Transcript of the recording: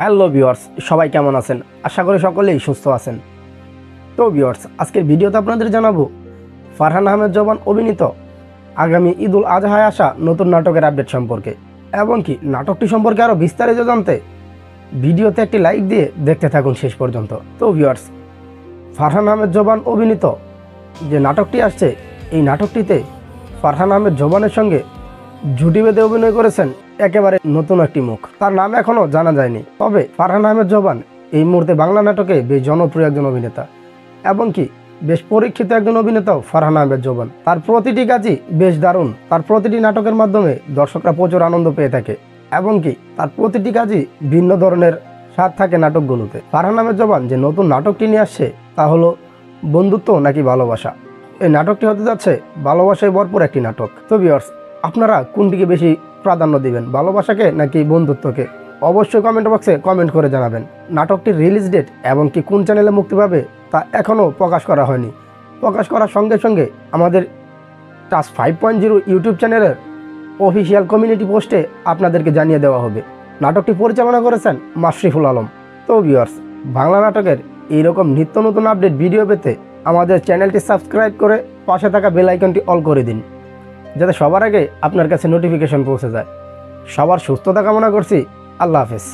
Hello viewers, সবাই কেমন আছেন? আশা করি সকলেই সুস্থ আছেন। তো ভিউয়ার্স, আজকের ভিডিওতে আপনাদের জানাবো ফারহান আহমেদ জবান অভিনীত আগামী ঈদুল আজহায় আসা নতুন নাটকের আপডেট সম্পর্কে, এবং কি নাটকটি সম্পর্কে আরও বিস্তারিত জানতে ভিডিওতে একটি লাইক দিয়ে দেখতে থাকুন শেষ পর্যন্ত। তো ভিউয়ার্স, ফারহান আহমেদ জবান অভিনীত যে নাটকটি আসছে, এই নাটকটিতে ফারহান আহমেদ জবানের সঙ্গে জুটি বেঁধে অভিনয় করেছেন একেবারে নতুন একটি মুখ। তার নাম এখনও জানা যায়নি, তবে ফারহান আহমেদ জবান এই মুহূর্তে বাংলা নাটকে বেশ জনপ্রিয় একজন অভিনেতা, এবং কি বেশ পরীক্ষিত একজন অভিনেতাও ফারহান আহমেদ জবান। তার প্রতিটি কাজই বেশ দারুণ, তার প্রতিটি নাটকের মাধ্যমে দর্শকরা প্রচুর আনন্দ পেয়ে থাকে, এবং কি তার প্রতিটি কাজই ভিন্ন ধরনের স্বাদ থাকে নাটকগুলোতে। ফারহান আহমেদ জবান যে নতুন নাটকটি নিয়ে আসছে তা হলো বন্ধুত্ব নাকি ভালোবাসা। এই নাটকটি হতে যাচ্ছে ভালোবাসায় ভরপুর একটি নাটক। তো ভিউয়ার্স, আপনারা কোনটিকে বেশি প্রাধান্য দিবেন, ভালোবাসাকে নাকি বন্ধুত্বকে? অবশ্যই কমেন্ট বক্সে কমেন্ট করে জানাবেন। নাটকটির রিলিজ ডেট এবং কি কোন চ্যানেলে মুক্তি পাবে তা এখনও প্রকাশ করা হয়নি। প্রকাশ করার সঙ্গে সঙ্গে আমাদের টাচ 5.0 ইউটিউব চ্যানেলের অফিসিয়াল কমিউনিটি পোস্টে আপনাদেরকে জানিয়ে দেওয়া হবে। নাটকটি পরিচালনা করেছেন মাশরিফুল আলম। তো ভিউয়ার্স, বাংলা নাটকের এইরকম নিত্য নতুন আপডেট ভিডিও পেতে আমাদের চ্যানেলটি সাবস্ক্রাইব করে পাশে থাকা বেল আইকনটি অল করে দিন, যাতে সবার আগে আপনার কাছে নোটিফিকেশন পৌঁছে যায়। সবার সুস্থতা কামনা করছি। আল্লাহ হাফেজ।